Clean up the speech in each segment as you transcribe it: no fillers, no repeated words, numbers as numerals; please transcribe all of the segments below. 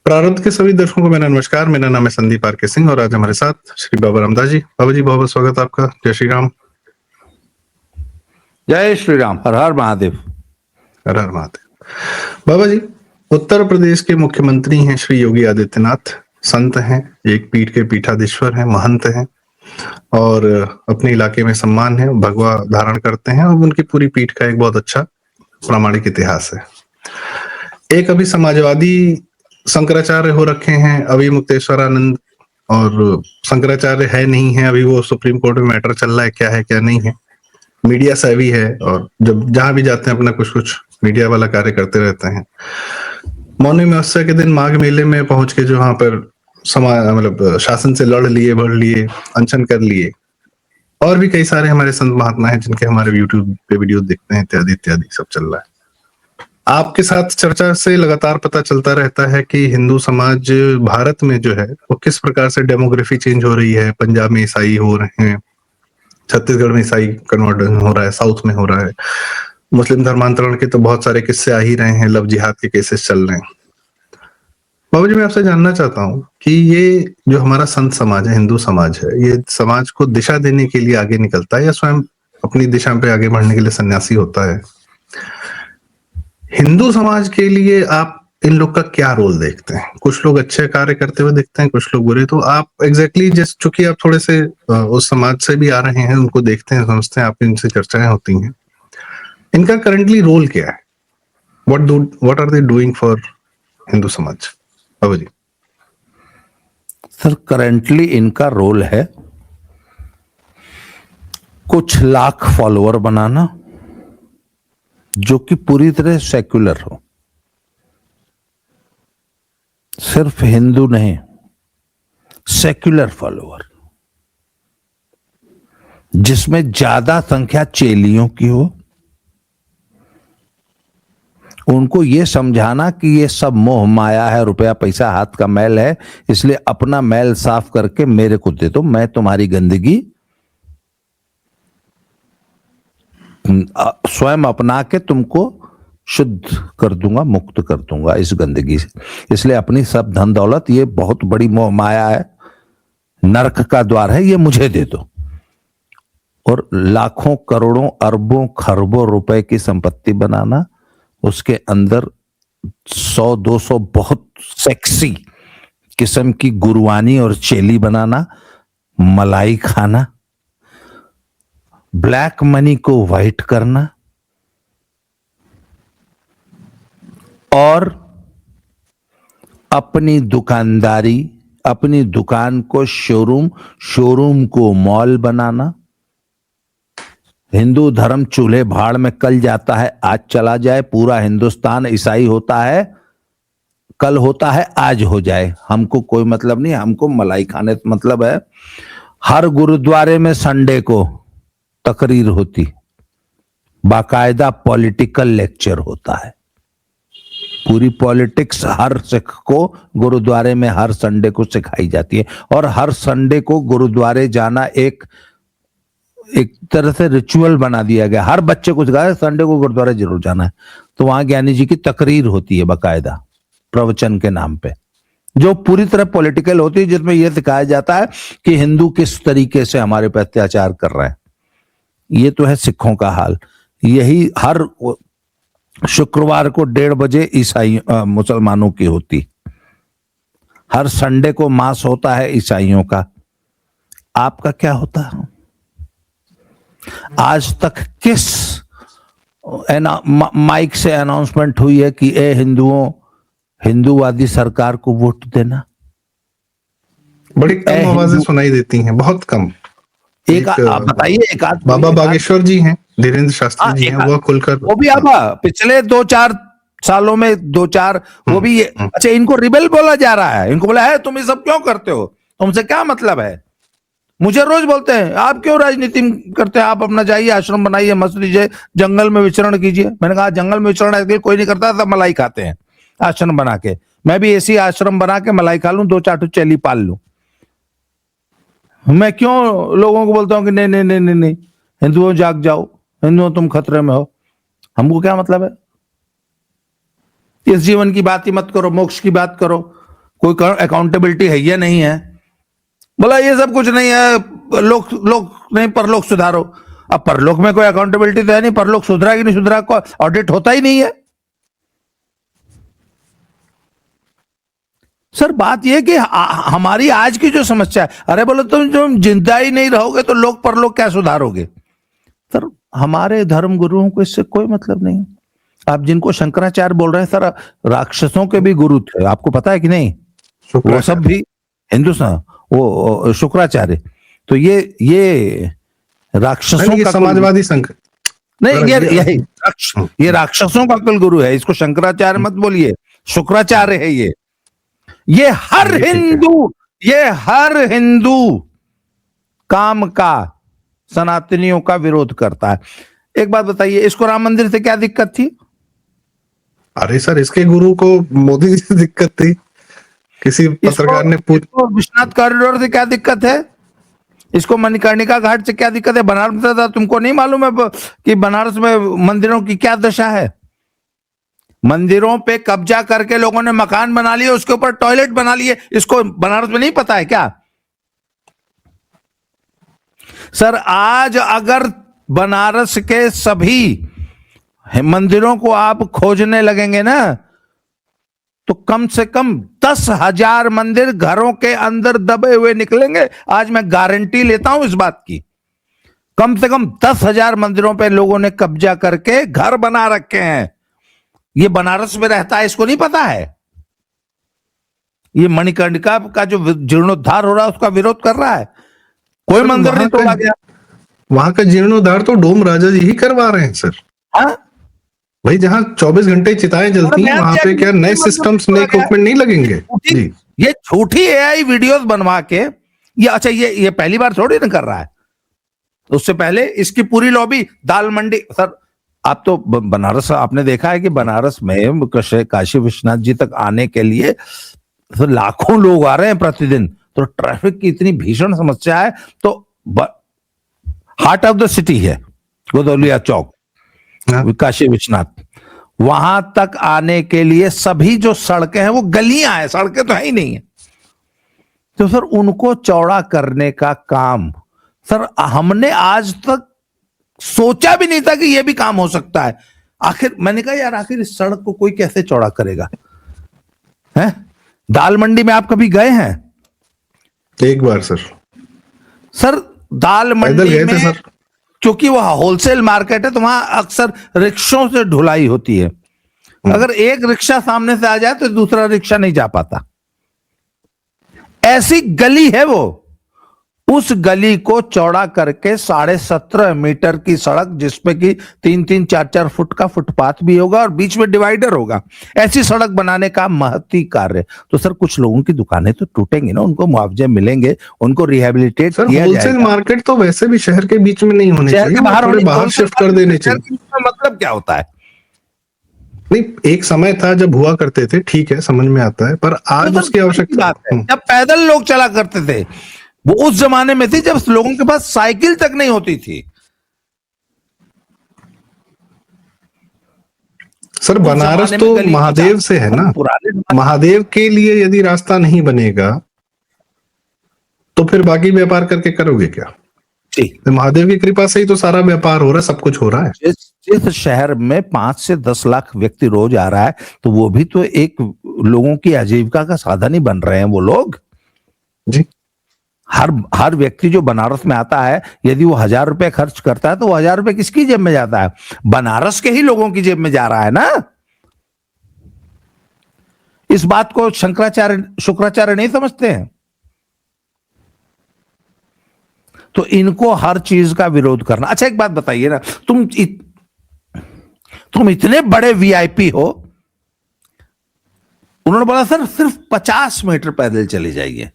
प्रारंभ के सभी दर्शकों को मेरा नमस्कार। मेरा नाम है संदीप आर के सिंह और आज हमारे साथ श्री बाबा रामदास जी। बाबा जी, बहुत बहुत स्वागत आपका। जय श्री राम। जय श्री राम। हर हर महादेव। हर हर महादेव। बाबा जी, उत्तर प्रदेश के मुख्यमंत्री हैं श्री योगी आदित्यनाथ। संत हैं, एक पीठ के पीठाधीश्वर हैं, महंत हैं और अपने इलाके में सम्मान है, भगवा धारण करते हैं और उनकी पूरी पीठ का एक बहुत अच्छा प्रामाणिक इतिहास है। एक अभी समाजवादी शंकराचार्य हो रखे हैं, अभी मुक्तेश्वरानंद, और शंकराचार्य है नहीं है, अभी वो सुप्रीम कोर्ट में मैटर चल रहा है क्या है क्या नहीं है। मीडिया सेवी है और जब जहां भी जाते हैं अपना कुछ कुछ मीडिया वाला कार्य करते रहते हैं। मौनी अमावस्या के दिन माघ मेले में पहुंच के जो वहां पर मतलब शासन से लड़ लिए, बढ़ लिए, अनशन कर लिए। और भी कई सारे हमारे संत महात्मा हैं जिनके हमारे यूट्यूब पे वीडियो देखते हैं, इत्यादि इत्यादि सब चल रहा है। आपके साथ चर्चा से लगातार पता चलता रहता है कि हिंदू समाज भारत में जो है वो किस प्रकार से डेमोग्राफी चेंज हो रही है। पंजाब में ईसाई हो रहे हैं, छत्तीसगढ़ में ईसाई कन्वर्जन हो रहा है, साउथ में हो रहा है, मुस्लिम धर्मांतरण के तो बहुत सारे किस्से आ ही रहे हैं, लव जिहाद के केसेस चल रहे हैं। बाबा जी, मैं आपसे जानना चाहता हूँ कि ये जो हमारा संत समाज है, हिंदू समाज है, ये समाज को दिशा देने के लिए आगे निकलता है या स्वयं अपनी दिशा पे आगे बढ़ने के लिए सन्यासी होता है? हिंदू समाज के लिए आप इन लोग का क्या रोल देखते हैं? कुछ लोग अच्छे कार्य करते हुए दिखते हैं, कुछ लोग बुरे। तो आप एग्जैक्टली जिस चूंकि आप थोड़े से उस समाज से भी आ रहे हैं, उनको देखते हैं, समझते हैं, आपकी इनसे चर्चाएं होती हैं, इनका करंटली रोल क्या है? What are they doing for Hindu samaj? Baba ji. Sir, currently इनका रोल है कुछ लाख फॉलोअर बनाना जो कि पूरी तरह सेक्युलर हो। सिर्फ हिंदू नहीं, सेक्युलर फॉलोअर, जिसमें ज्यादा संख्या चेलियों की हो। उनको यह समझाना कि ये सब मोह माया है, रुपया पैसा हाथ का मैल है, इसलिए अपना मैल साफ करके मेरे को दे दो, मैं तुम्हारी गंदगी स्वयं अपना के तुमको शुद्ध कर दूंगा, मुक्त कर दूंगा इस गंदगी से। इसलिए अपनी सब धन दौलत, ये बहुत बड़ी मोह माया है, नरक का द्वार है, ये मुझे दे दो। और लाखों करोड़ों अरबों खरबों रुपए की संपत्ति बनाना, उसके अंदर 100-200 बहुत सेक्सी किस्म की गुरवानी और चेली बनाना, मलाई खाना, ब्लैक मनी को व्हाइट करना और अपनी दुकानदारी, अपनी दुकान को शोरूम, शोरूम को मॉल बनाना। हिंदू धर्म चूल्हे भाड़ में कल जाता है, आज चला जाए। पूरा हिंदुस्तान ईसाई होता है, कल होता है, आज हो जाए। हमको कोई मतलब नहीं, हमको मलाई खाने से मतलब है। हर गुरुद्वारे में संडे को तकरीर होती, बाकायदा पॉलिटिकल लेक्चर होता है। पूरी पॉलिटिक्स हर सिख को गुरुद्वारे में हर संडे को सिखाई जाती है और हर संडे को गुरुद्वारे जाना एक तरह से रिचुअल बना दिया गया। हर बच्चे को सिखाया संडे को गुरुद्वारे जरूर जाना है। तो वहां ज्ञानी जी की तकरीर होती है बाकायदा प्रवचन के नाम पे, जो पूरी तरह पॉलिटिकल होती है, जिसमें यह सिखाया जाता है कि हिंदू किस तरीके से हमारे पर अत्याचार कर रहे हैं। ये तो है सिखों का हाल। यही हर शुक्रवार को 1:30 बजे ईसाई मुसलमानों की होती। हर संडे को मास होता है ईसाइयों का। आपका क्या होता है? आज तक किस माइक से अनाउंसमेंट हुई है कि ए हिंदुओं, हिंदूवादी सरकार को वोट देना? बड़ी कम आवाजें सुनाई देती हैं, बहुत कम। एक आप बताइए, एक आध बाबा बागेश्वर जी हैं, धीरेन्द्र शास्त्री जी हैं, वो खुलकर, वो भी आप पिछले 2-4 सालों में 2-4 वो भी। अच्छा, इनको रिबेल बोला जा रहा है, इनको बोला है तुम ये सब क्यों करते हो, तुमसे क्या मतलब है? मुझे रोज बोलते हैं आप क्यों राजनीति करते हैं, आप अपना जाइए, आश्रम बनाइए, मस्त लीजिए, जंगल में विचरण कीजिए। मैंने कहा जंगल में विचरण कोई नहीं करता, सब मलाई खाते हैं आश्रम बना के। मैं भी ऐसी आश्रम बना के मलाई खा लूं, 2-4 चेली पाल लूं। मैं क्यों लोगों को बोलता हूं कि नहीं नहीं नहीं नहीं नहीं, हिंदुओं जाग जाओ, हिंदुओं तुम खतरे में हो? हमको क्या मतलब है? इस जीवन की बात ही मत करो, मोक्ष की बात करो। कोई अकाउंटेबिलिटी है या नहीं है? बोला ये सब कुछ नहीं है, लोग लोग नहीं, परलोक सुधारो। अब परलोक में कोई अकाउंटेबिलिटी तो है नहीं, परलोक सुधरा कि नहीं सुधरा को ऑडिट होता ही नहीं है। सर बात यह कि हमारी आज की जो समस्या है, अरे बोलो तुम जो जिंदा ही नहीं रहोगे तो लोग परलोक क्या सुधारोगे? सर हमारे धर्म गुरुओं को इससे कोई मतलब नहीं। आप जिनको शंकराचार्य बोल रहे हैं सर, राक्षसों के भी गुरु थे, आपको पता है कि नहीं? वो सब भी हिंदुस्तान, वो शुक्राचार्य। तो ये राक्षसों का समाजवादी संघ नहीं, ये राक्षसों का कुल गुरु है। इसको शंकराचार्य मत बोलिए, शुक्राचार्य है ये। ये हर हिंदू काम का, सनातनियों का विरोध करता है। एक बात बताइए, इसको राम मंदिर से क्या दिक्कत थी? अरे सर, इसके गुरु को मोदी जी से दिक्कत थी। किसी पत्रकार ने पूछा विश्वनाथ कॉरिडोर से क्या दिक्कत है? इसको मणिकर्णिका घाट से क्या दिक्कत है? बनारस में तुमको नहीं मालूम है कि बनारस में मंदिरों की क्या दशा है? मंदिरों पे कब्जा करके लोगों ने मकान बना लिए, उसके ऊपर टॉयलेट बना लिए। इसको बनारस में नहीं पता है क्या? सर आज अगर बनारस के सभी मंदिरों को आप खोजने लगेंगे ना, तो कम से कम 10,000 मंदिर घरों के अंदर दबे हुए निकलेंगे। आज मैं गारंटी लेता हूं इस बात की। कम से कम 10,000 मंदिरों पे लोगों ने कब्जा करके घर बना रखे हैं। ये बनारस में रहता है, इसको नहीं पता है? ये मणिकर्णिका का जो जीर्णोद्धार हो रहा है उसका विरोध कर रहा है। कोई मंदिर नहीं तोड़ा गया। वहां का जीर्णोद्धार तो डोम राजा जी ही करवा रहे हैं सर। हाँ भाई, जहां 24 घंटे चिताएं जलती हैं, वहां पे क्या नए सिस्टम्स, नए इक्विपमेंट नहीं लगेंगे? जी, ये झूठी एआई वीडियोस बनवा के ये, अच्छा ये पहली बार थोड़ी ना कर रहा है। उससे पहले इसकी पूरी लॉबी दाल मंडी। सर आप तो बनारस, आपने देखा है कि बनारस में काशी विश्वनाथ जी तक आने के लिए तो लाखों लोग आ रहे हैं प्रतिदिन। तो ट्रैफिक की इतनी भीषण समस्या है। तो हार्ट ऑफ द सिटी है गोदौलिया चौक, काशी विश्वनाथ, वहां तक आने के लिए सभी जो सड़कें हैं वो गलियां हैं, सड़कें तो है ही नहीं है। तो सर उनको चौड़ा करने का काम सर हमने आज तक सोचा भी नहीं था कि यह भी काम हो सकता है। आखिर मैंने कहा यार, आखिर इस सड़क को कोई कैसे चौड़ा करेगा? हैं? दाल मंडी में आप कभी गए हैं? एक बार सर। सर दाल मंडी में सर, क्योंकि वह होलसेल मार्केट है तो वहां अक्सर रिक्शों से ढुलाई होती है। अगर एक रिक्शा सामने से आ जाए तो दूसरा रिक्शा नहीं जा पाता। ऐसी गली है वो। उस गली को चौड़ा करके 17.5 मीटर की सड़क, जिसपे कि 3-3, 4-4 फुट का फुटपाथ भी होगा और बीच में डिवाइडर होगा, ऐसी सड़क बनाने का महती कार्य। तो सर कुछ लोगों की दुकानें तो टूटेंगी ना, उनको मुआवजे मिलेंगे, उनको रिहेबिलिटेट किया जाएगा। होलसेल मार्केट तो वैसे भी शहर के बीच में नहीं होने चाहिए, बाहर शिफ्ट कर देने चाहिए। मतलब क्या होता है? नहीं, एक समय था जब हुआ करते थे, ठीक है, समझ में आता है, पर आज उसकी आवश्यकता है। जब पैदल लोग चला करते थे, वो उस जमाने में थी जब लोगों के पास साइकिल तक नहीं होती थी। सर बनारस तो महादेव से है ना, महादेव के लिए यदि रास्ता नहीं बनेगा तो फिर बाकी व्यापार करके करोगे क्या? तो महादेव की कृपा से ही तो सारा व्यापार हो रहा है, सब कुछ हो रहा है। जिस शहर में 5 से 10 लाख व्यक्ति रोज आ रहा है, तो वो भी तो एक लोगों की आजीविका का साधन ही बन रहे हैं वो लोग जी। हर व्यक्ति जो बनारस में आता है, यदि वो 1,000 रुपए खर्च करता है तो वो 1,000 रुपए किसकी जेब में जाता है? बनारस के ही लोगों की जेब में जा रहा है ना। इस बात को शुक्राचार्य नहीं समझते हैं। तो इनको हर चीज का विरोध करना। अच्छा एक बात बताइए ना, तुम इतने बड़े वीआईपी हो, उन्होंने बोला सर सिर्फ 50 मीटर पैदल चले जाइए।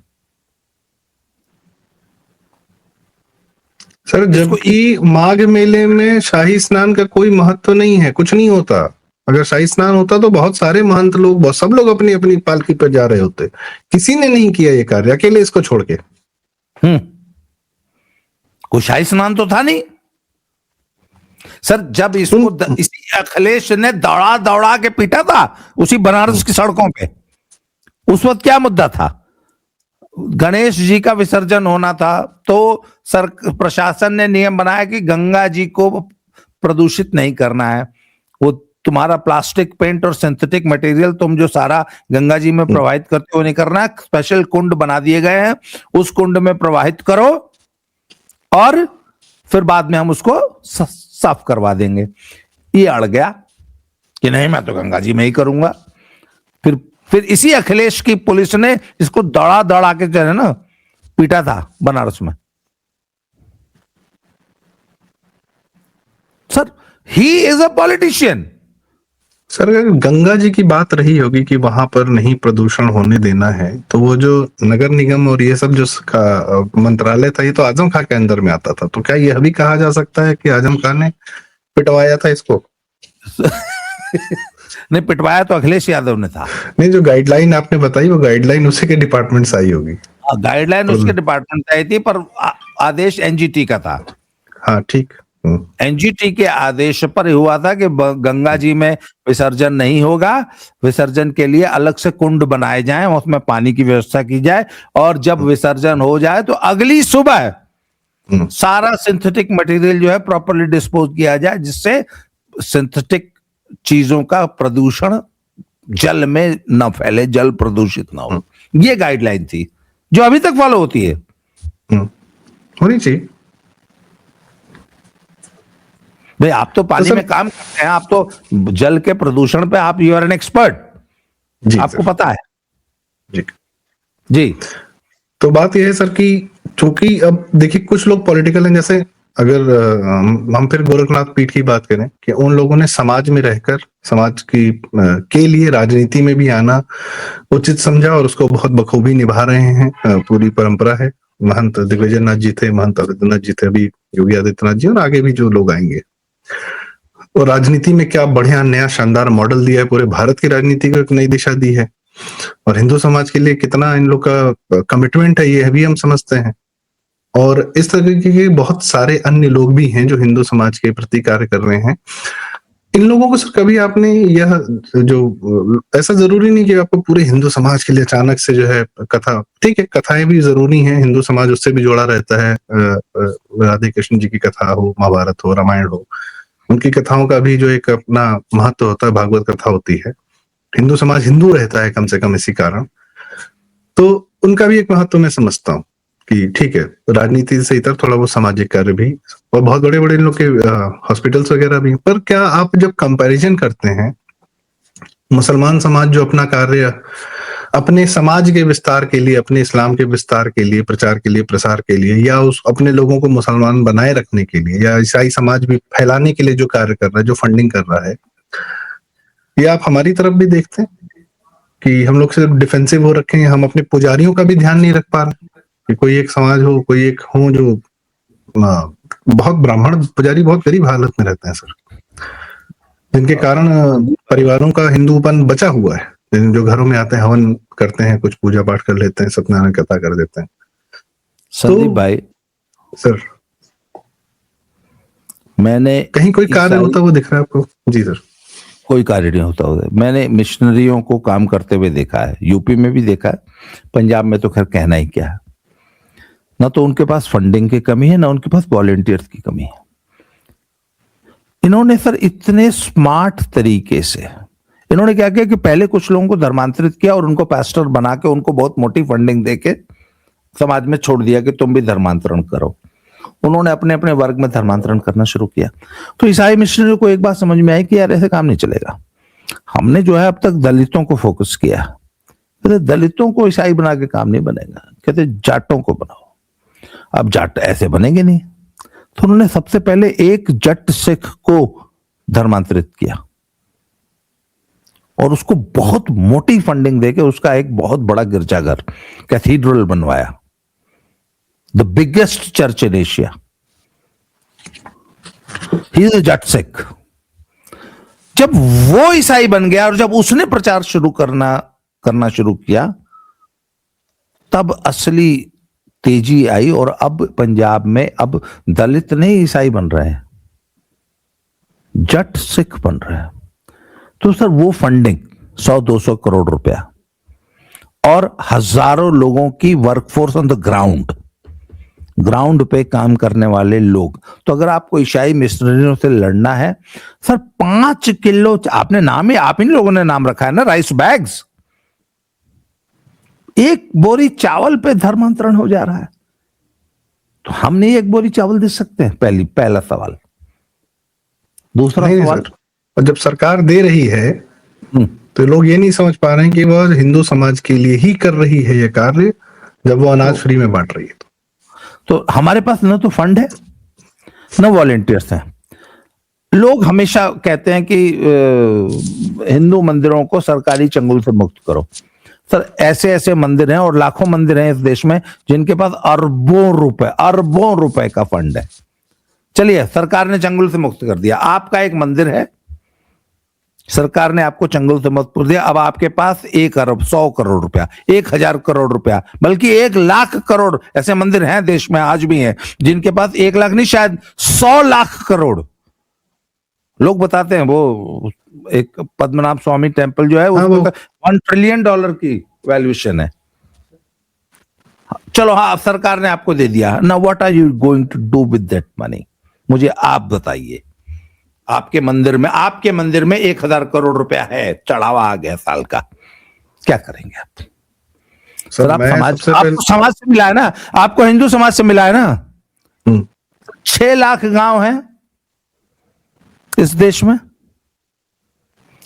सर जबकि माघ मेले में शाही स्नान का कोई महत्व नहीं है, कुछ नहीं होता। अगर शाही स्नान होता तो बहुत सारे महंत लोग, सब लोग अपनी अपनी पालकी पर जा रहे होते। किसी ने नहीं किया ये कार्य, अकेले इसको छोड़ के। कोई शाही स्नान तो था नहीं सर। जब इसको इसी अखिलेश ने दौड़ा दौड़ा के पीटा था उसी बनारस की सड़कों पे, उस वक्त क्या मुद्दा था? गणेश जी का विसर्जन होना था, तो प्रशासन ने नियम बनाया कि गंगा जी को प्रदूषित नहीं करना है। वो तुम्हारा प्लास्टिक, पेंट और सिंथेटिक मटेरियल तुम जो सारा गंगा जी में प्रवाहित करते हो नहीं करना है। स्पेशल कुंड बना दिए गए हैं, उस कुंड में प्रवाहित करो और फिर बाद में हम उसको साफ करवा देंगे। ये अड़ गया कि नहीं, मैं तो गंगा जी में ही करूंगा। फिर इसी अखिलेश की पुलिस ने इसको दड़ा दड़ा के जो है ना पीटा था बनारस में। Sir, he is a politician. Sir, अगर गंगा जी की बात रही होगी कि वहां पर नहीं प्रदूषण होने देना है, तो वो जो नगर निगम और ये सब जो मंत्रालय था, ये तो आजम खां के अंदर में आता था। तो क्या यह भी कहा जा सकता है कि आजम खां ने पिटवाया था इसको? नहीं, पिटवाया तो अखिलेश यादव ने था। नहीं, जो गाइडलाइन आपने बताई वो गाइडलाइन उसी के डिपार्टमेंट से आई होगी। गाइडलाइन उसके डिपार्टमेंट से आई थी, पर आदेश एनजीटी का था। हाँ, ठीक। एनजीटी के आदेश पर हुआ था कि गंगा जी में विसर्जन नहीं होगा, विसर्जन के लिए अलग से कुंड बनाए जाएं, उसमें पानी की व्यवस्था की जाए, और जब विसर्जन हो जाए तो अगली सुबह सारा सिंथेटिक मटेरियल जो है प्रॉपर्ली डिस्पोज किया जाए, जिससे सिंथेटिक चीजों का प्रदूषण जल में न फैले, जल प्रदूषित ना हो। ये गाइडलाइन थी जो अभी तक फॉलो होती है, होनी चाहिए। भाई आप तो पानी में काम करते हैं, आप तो जल के प्रदूषण पे आप यू आर एन एक्सपर्ट, आपको पता है। जी जी। तो बात यह है सर कि चूंकि अब देखिए कुछ लोग पॉलिटिकल हैं, जैसे अगर हम फिर गोरखनाथ पीठ की बात करें कि उन लोगों ने समाज में रहकर समाज की के लिए राजनीति में भी आना उचित समझा और उसको बहुत बखूबी निभा रहे हैं। पूरी परंपरा है। महंत दिग्विजय नाथ जी थे, महंत आदित्यनाथ जी थे, अभी योगी आदित्यनाथ जी, और आगे भी जो लोग आएंगे। और राजनीति में क्या बढ़िया नया शानदार मॉडल दिया है, पूरे भारत की राजनीति को एक नई दिशा दी है। और हिंदू समाज के लिए कितना इन लोग का कमिटमेंट है, ये भी हम समझते हैं। और इस तरीके के बहुत सारे अन्य लोग भी हैं जो हिंदू समाज के प्रति कार्य कर रहे हैं। इन लोगों को सर कभी आपने यह जो, ऐसा जरूरी नहीं कि आपको पूरे हिंदू समाज के लिए अचानक से जो है कथा, ठीक है कथाएं भी जरूरी हैं, हिंदू समाज उससे भी जुड़ा रहता है। राधे कृष्ण जी की कथा हो, महाभारत हो, रामायण हो, उनकी कथाओं का भी जो एक अपना महत्व होता है, भागवत कथा होती है। हिंदू समाज हिंदू रहता है कम से कम इसी कारण, तो उनका भी एक महत्व मैं समझता हूँ कि ठीक है राजनीति से इतर थोड़ा वो सामाजिक कार्य भी, और बहुत बड़े बड़े लोग के हॉस्पिटल्स वगैरह भी। पर क्या आप जब कंपैरिजन करते हैं, मुसलमान समाज जो अपना कार्य अपने समाज के विस्तार के लिए, अपने इस्लाम के विस्तार के लिए, प्रचार के लिए, प्रसार के लिए, या उस अपने लोगों को मुसलमान बनाए रखने के लिए, या ईसाई समाज भी फैलाने के लिए जो कार्य कर रहा है, जो फंडिंग कर रहा है, ये आप हमारी तरफ भी देखते हैं कि हम लोग सिर्फ डिफेंसिव हो रखे हैं, हम अपने पुजारियों का भी ध्यान नहीं रख पा रहे कि कोई एक समाज हो, कोई एक हो जो बहुत ब्राह्मण पुजारी बहुत गरीब हालत में रहते हैं सर, जिनके कारण परिवारों का हिंदूपन बचा हुआ है। जो घरों में आते हैं, हवन करते हैं, कुछ पूजा पाठ कर लेते हैं, सत्यनारायण कथा कर देते हैं। संदीप भाई सर, मैंने कहीं कोई कार्य होता वो दिख रहा है आपको? जी सर। कोई कार्य नहीं होता होगा। मैंने मिशनरियों को काम करते हुए देखा है, यूपी में भी देखा है, पंजाब में तो खैर कहना ही क्या है। ना तो उनके पास फंडिंग की कमी है, ना उनके पास वॉलेंटियर्स की कमी है। इन्होंने सर इतने स्मार्ट तरीके से इन्होंने क्या किया कि पहले कुछ लोगों को धर्मांतरित किया और उनको पास्टर बना के उनको बहुत मोटी फंडिंग देके समाज में छोड़ दिया कि तुम भी धर्मांतरण करो। उन्होंने अपने अपने वर्ग में धर्मांतरण करना शुरू किया। तो ईसाई मिशनरी को एक बात समझ में आई कि यार ऐसे काम नहीं चलेगा। हमने जो है अब तक दलितों को फोकस किया, कहते दलितों को ईसाई बना के काम नहीं बनेगा, कहते जाटों को बनाओ। अब जाट ऐसे बनेंगे नहीं, तो उन्होंने सबसे पहले एक जट सिख को धर्मांतरित किया और उसको बहुत मोटी फंडिंग देके उसका एक बहुत बड़ा गिरजाघर, कैथीड्रल बनवाया, the biggest church in Asia. He is a Jat Sikh. जब वो ईसाई बन गया और जब उसने प्रचार शुरू करना शुरू किया, तब असली तेजी आई और अब पंजाब में अब दलित नहीं ईसाई बन रहे हैं, जट सिख बन रहे हैं। तो सर वो फंडिंग 100-200 करोड़ रुपया और हजारों लोगों की वर्कफोर्स ऑन द ग्राउंड पे काम करने वाले लोग। तो अगर आपको ईसाई मिशनरियों से लड़ना है सर, 5 किलो, आपने नाम ही, आप इन लोगों ने नाम रखा है ना, राइस बैग्स, 1 बोरी चावल पे धर्मांतरण हो जा रहा है। तो हम नहीं 1 बोरी चावल दे सकते हैं? पहला सवाल। दूसरा सवाल, सर, और जब सरकार दे रही है तो लोग ये नहीं समझ पा रहे हैं कि वह हिंदू समाज के लिए ही कर रही है ये कार्य, जब वो अनाज फ्री में बांट रही है। तो हमारे पास न तो फंड है न वॉलेंटियर्स हैं। लोग हमेशा कहते हैं कि हिंदू मंदिरों को सरकारी चंगुल से मुक्त करो। सर, ऐसे ऐसे मंदिर हैं और लाखों मंदिर हैं इस देश में जिनके पास अरबों रुपए का फंड है। चलिए, सरकार ने चंगुल से मुक्त कर दिया, आपका एक मंदिर है, सरकार ने आपको चंगुल से मुक्त कर दिया, अब आपके पास 1 अरब 100 करोड़ रुपया, 1000 करोड़ रुपया, बल्कि 1 लाख करोड़ ऐसे मंदिर हैं देश में, आज भी हैं, जिनके पास 1 लाख नहीं, शायद 100 लाख करोड़। लोग बताते हैं वो एक पद्मनाभ स्वामी टेम्पल जो है उसको $1 ट्रिलियन की वैल्यूएशन है। चलो हाँ, सरकार ने आपको दे दिया ना, what are you going to do with that money? मुझे आप बताइए। आपके मंदिर में 1000 करोड़ रुपया है, चढ़ावा आ गया साल का, क्या करेंगे आप? सर, आप आपको समाज से मिला है ना, आपको हिंदू समाज से मिला है ना। 6 लाख गांव हैं इस देश में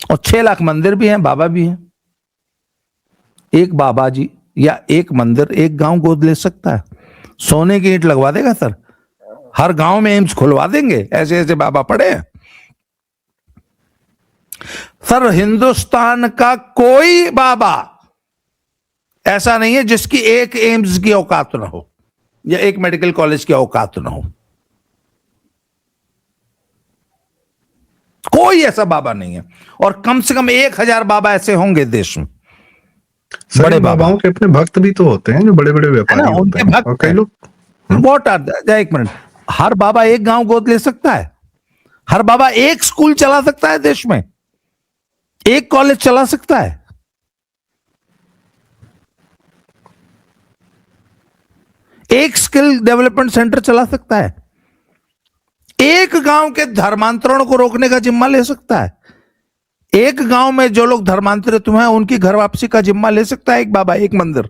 और 6 लाख मंदिर भी हैं, बाबा भी हैं। एक बाबा जी या एक मंदिर एक गांव गोद ले सकता है? सोने की ईंट लगवा देगा सर? हर गांव में एम्स खुलवा देंगे? ऐसे ऐसे बाबा पड़े हैं सर। हिंदुस्तान का कोई बाबा ऐसा नहीं है जिसकी एक एम्स की औकात ना हो या एक मेडिकल कॉलेज की औकात ना हो। कोई ऐसा बाबा नहीं है, और कम से कम 1000 बाबा ऐसे होंगे देश में। बड़े बाबाओं के अपने भक्त भी तो होते हैं जो बड़े बड़े व्यापारी होते हैं, और कई लोग एक मिनट, हर बाबा एक गांव गोद ले सकता है? हर बाबा एक स्कूल चला सकता है देश में? एक कॉलेज चला सकता है? एक स्किल डेवलपमेंट सेंटर चला सकता है? एक गांव के धर्मांतरण को रोकने का जिम्मा ले सकता है? एक गांव में जो लोग धर्मांतरित हुए हैं उनकी घर वापसी का जिम्मा ले सकता है एक बाबा, एक मंदिर?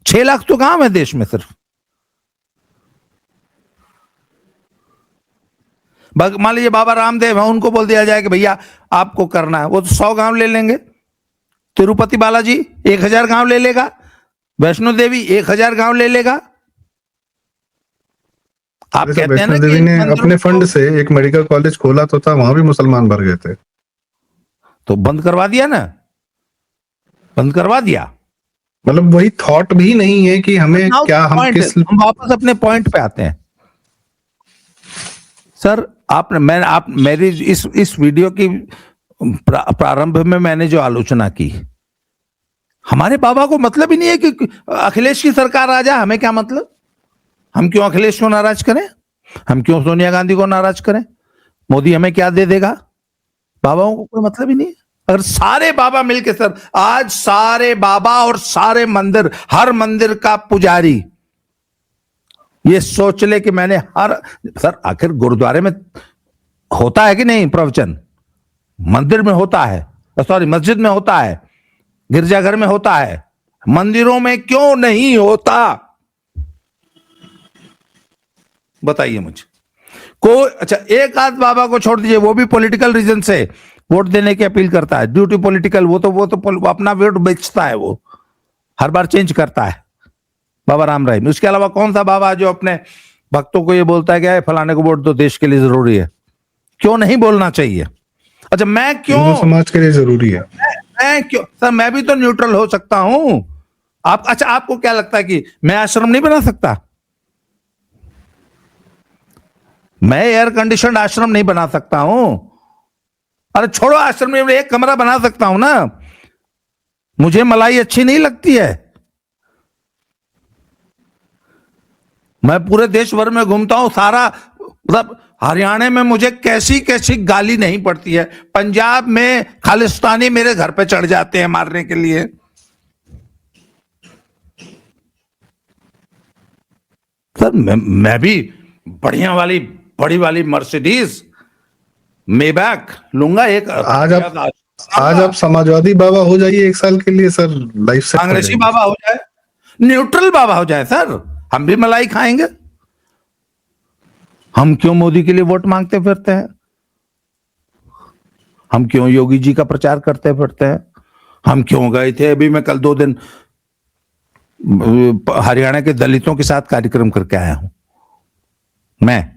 6 लाख तो गांव है देश में सिर्फ। मान लीजिए बाबा रामदेव है, उनको बोल दिया जाए कि भैया आपको करना है, वो तो 100 गांव ले लेंगे। तिरुपति बालाजी 1000 गांव ले लेगा, वैष्णो देवी 1000 गांव ले लेगा। आप कहते हैं ना, वैष्णो देवी ने अपने फंड से एक मेडिकल कॉलेज खोला तो था, वहां भी मुसलमान भर गए थे, तो बंद करवा दिया ना, बंद करवा दिया। मतलब वही थॉट भी नहीं है कि हमें क्या, हम वापस अपने पॉइंट पे आते हैं सर। मेरी इस वीडियो की प्रारंभ में मैंने जो आलोचना की, हमारे बाबा को मतलब ही नहीं है कि अखिलेश की सरकार आ जाए, हमें क्या मतलब? हम क्यों अखिलेश को नाराज करें? हम क्यों सोनिया गांधी को नाराज करें? मोदी हमें क्या दे देगा? बाबाओं को कोई मतलब ही नहीं है। अगर सारे बाबा मिलके सर, आज सारे बाबा और सारे मंदिर, हर मंदिर का पुजारी ये सोच ले कि मैंने सर, आखिर गुरुद्वारे में होता है कि नहीं प्रवचन? मंदिर में होता है, सॉरी मस्जिद में होता है, गिरजाघर में होता है, मंदिरों में क्यों नहीं होता? बताइए मुझे। अच्छा, एक आध बाबा को छोड़ दीजिए, वो भी पॉलिटिकल रीजन से वोट देने की अपील करता है, ड्यू टू पॉलिटिकल, वो तो अपना वोट बेचता है, वो हर बार चेंज करता है, बाबा राम रहीम। उसके अलावा कौन सा बाबा जो अपने भक्तों को ये बोलता है कि फलाने को वोट दो, देश के लिए जरूरी है? क्यों नहीं बोलना चाहिए? अच्छा, मैं क्यों, समाज के लिए जरूरी है, मैं क्यों सर, मैं भी तो न्यूट्रल हो सकता हूं। अच्छा, आपको क्या लगता है कि मैं आश्रम नहीं बना सकता? मैं एयर कंडीशन आश्रम नहीं बना सकता हूं? अरे छोड़ो आश्रम में, एक कमरा बना सकता हूं ना। मुझे मलाई अच्छी नहीं लगती है, मैं पूरे देश भर में घूमता हूं, सारा मतलब हरियाणा में मुझे कैसी कैसी गाली नहीं पड़ती है, पंजाब में खालिस्तानी मेरे घर पे चढ़ जाते हैं मारने के लिए। सर मैं भी बढ़िया वाली बड़ी वाली मर्सिडीज मेबैक लूंगा एक। आज आप समाजवादी बाबा हो जाइए 1 साल के लिए सर, लाइफ सेट हो कांग्रेसी जाएगी। बाबा हो जाए, न्यूट्रल बाबा हो जाए सर, हम भी मलाई खाएंगे। हम क्यों मोदी के लिए वोट मांगते फिरते हैं? हम क्यों योगी जी का प्रचार करते फिरते हैं? हम क्यों गए थे? अभी मैं कल 2 दिन हरियाणा के दलितों के साथ कार्यक्रम करके आया हूं। मैं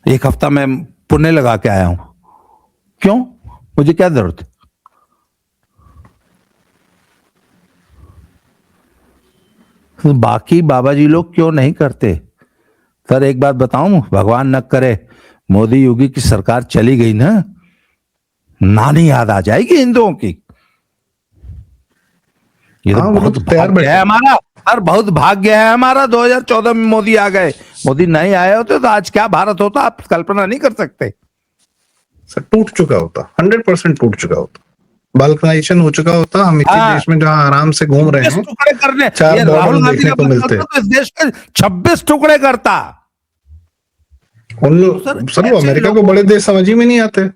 एक हफ्ता में पुणे लगा के आया हूं। क्यों? मुझे क्या जरूरत है? तो बाकी बाबा जी लोग क्यों नहीं करते? सर एक बात बताऊं, भगवान न करे मोदी योगी की सरकार चली गई ना, नानी याद आ जाएगी हिंदुओं की। ये तो बहुत भाग्य है हमारा, और बहुत भाग्य है हमारा 2014 में मोदी आ गए। मोदी नहीं आए होते तो आज क्या भारत होता, आप कल्पना नहीं कर सकते। सर टूट चुका होता, 100% टूट चुका होता, बाल्कनाइजेशन हो चुका होता। हम इसी देश में जहां आराम से घूम रहे हैं, टुकड़े करने 4 बॉर्डर देखने को मिलते हैं। तो इस देश के 26 टुकड़े करता। उन लोग सर वो अमेरिका को बड़े देश समझ ही में नहीं आते।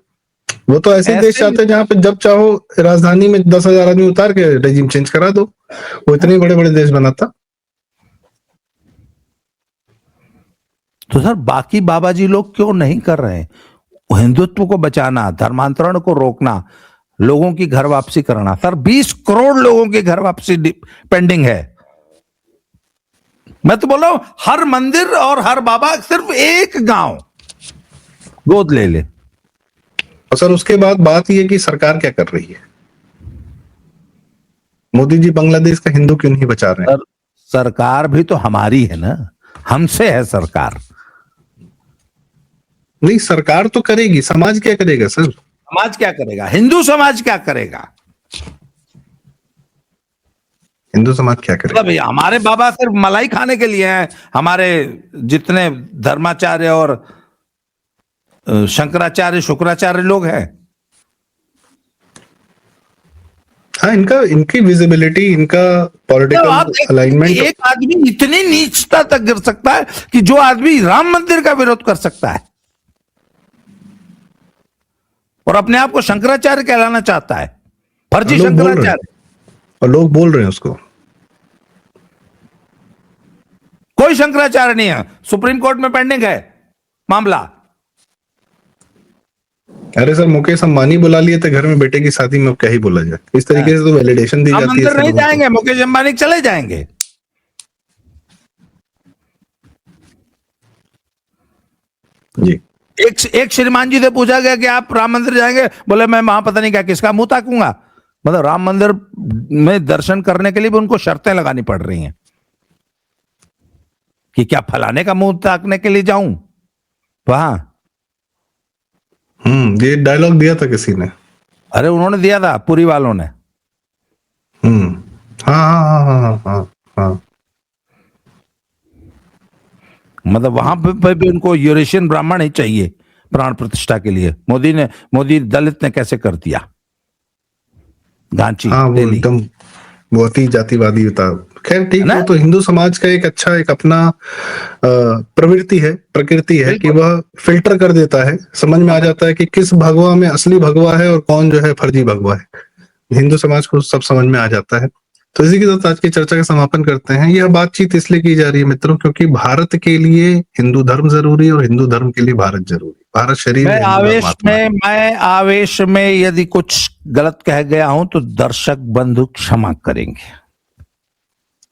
वो तो ऐसे देश चाहते हैं जहां पे जब चाहो राजधानी में 10,000 आदमी उतार के रेजिम चेंज करा दो। वो इतने बड़े बड़े देश बनाता। तो सर बाकी बाबा जी लोग क्यों नहीं कर रहे हैं? हिंदुत्व को बचाना, धर्मांतरण को रोकना, लोगों की घर वापसी कराना। सर 20 करोड़ लोगों की घर वापसी पेंडिंग है। मैं तो बोल रहा हूं हर मंदिर और हर बाबा सिर्फ एक गांव गोद ले ले। और सर उसके बाद बात यह कि सरकार क्या कर रही है? मोदी जी बांग्लादेश का हिंदू क्यों नहीं बचा रहे हैं? सरकार भी तो हमारी है ना, हमसे है सरकार। नहीं, सरकार तो करेगी, समाज क्या करेगा सर? समाज क्या करेगा? हिंदू समाज क्या करेगा? हिंदू समाज क्या करेगा? मतलब हमारे बाबा सिर्फ मलाई खाने के लिए हैं। हमारे जितने धर्माचार्य और शंकराचार्य शुक्राचार्य लोग हैं, हाँ, इनकी विजिबिलिटी, इनका पॉलिटिकल अलाइनमेंट। एक आदमी इतनी नीचता तक गिर सकता है कि जो आदमी राम मंदिर का विरोध कर सकता है और अपने आप को शंकराचार्य कहलाना चाहता है, फर्जी शंकराचार्य, और लोग बोल रहे हैं उसको। कोई शंकराचार्य नहीं है, सुप्रीम कोर्ट में पेंडिंग है मामला। अरे सर मुकेश अंबानी बुला लिए थे घर में, बेटे की शादी में, अब क्या ही बोला जाए। इस तरीके से तो वैलिडेशन दी जाती है। अंदर नहीं जाएंगे, मुकेश अंबानी चले जाएंगे। जी। एक श्रीमान जी से पूछा गया कि आप राम मंदिर जाएंगे, बोले मैं वहां पता नहीं क्या किसका मुंह ताकूंगा। मतलब राम मंदिर में दर्शन करने के लिए भी उनको शर्तें लगानी पड़ रही हैं कि क्या फलाने का मुंह ताकने के लिए जाऊं वहां। ये डायलॉग दिया था किसी ने। अरे उन्होंने दिया था, पुरी वालों ने। हाँ। मतलब वहां पे भी उनको यूरेशियन ब्राह्मण ही चाहिए प्राण प्रतिष्ठा के लिए। मोदी दलित ने कैसे कर दिया? गांची वो एकदम बहुत ही जातिवादी था। खैर ठीक है, तो हिंदू समाज का एक अच्छा एक अपना प्रवृत्ति है, प्रकृति है कि वह फिल्टर कर देता है, समझ में आ जाता है कि किस भगवा में असली भगवा है और कौन जो है फर्जी भगवा है। हिंदू समाज को सब समझ में आ जाता है। तो इसी के साथ आज की चर्चा का समापन करते हैं। यह बातचीत इसलिए की जा रही है मित्रों क्योंकि भारत के लिए हिंदू धर्म जरूरी है और हिंदू धर्म के लिए भारत जरूरी। भारत शरीर मैं आवेश में यदि कुछ गलत कह गया हूं तो दर्शक बंधु क्षमा करेंगे।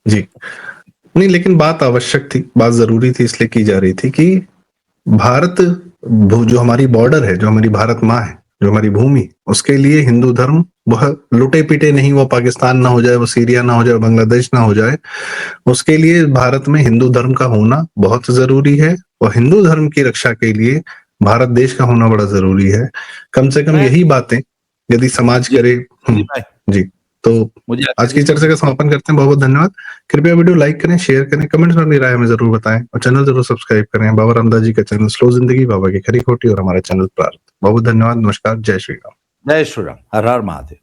जी नहीं, लेकिन बात आवश्यक थी, बात जरूरी थी, इसलिए की जा रही थी कि भारत जो हमारी बॉर्डर है, जो हमारी भारत माँ है, जो हमारी भूमि, उसके लिए हिंदू धर्म वह लुटे पिटे नहीं, वो पाकिस्तान ना हो जाए, वो सीरिया ना हो जाए, बांग्लादेश ना हो जाए, उसके लिए भारत में हिंदू धर्म का होना बहुत जरूरी है। और हिंदू धर्म की रक्षा के लिए भारत देश का होना बड़ा जरूरी है। कम से कम यही बातें यदि समाज करे। जी, तो मुझे आज की चर्चा का समापन करते हैं। बहुत बहुत धन्यवाद। कृपया वीडियो लाइक करें, शेयर करें, कमेंट्स में अपनी राय हमें जरूर बताएं और चैनल जरूर सब्सक्राइब करें। बाबा रामदास जी का चैनल स्लो जिंदगी, बाबा की खरी खोटी और हमारा चैनल प्रार्थ। बहुत बहुत धन्यवाद। नमस्कार। जय श्री राम। जय श्री राम। हर हर महादेव।